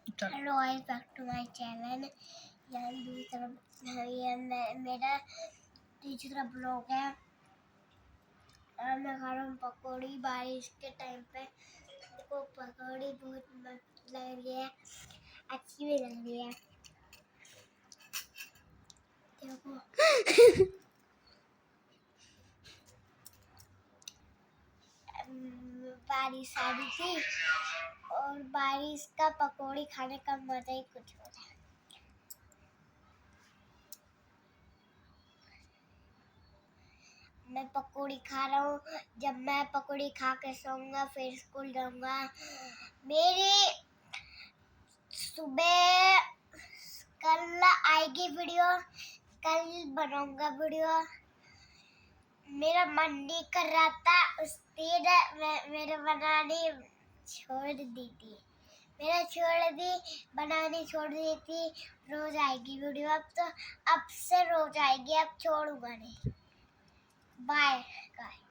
Hello guys, back to my channel. यहाँ दूसरी तरफ ये मेरा तीसरा ब्लॉग है और मैं खा रहा हूँ पकौड़ी बारिश के टाइम पे। देखो पकौड़ी बहुत मस्त लग रही है, अच्छी भी लग रही है। देखो बारिश आ रही थी और बारिश का पकौड़ी खाने का मजा ही कुछ और है। मैं पकौड़ी खा रहा हूँ। जब मैं पकौड़ी खा के सोऊंगा फिर स्कूल जाऊंगा। मेरी सुबह कल आएगी वीडियो, कल बनाऊंगा वीडियो। मेरा मन नहीं कर रहा था उस दिन मेरे बनाने छोड़ दी थी। बनानी छोड़ दी थी। रोज आएगी वीडियो, अब से रोज आएगी, अब छोड़ूंगा नहीं। Bye guys.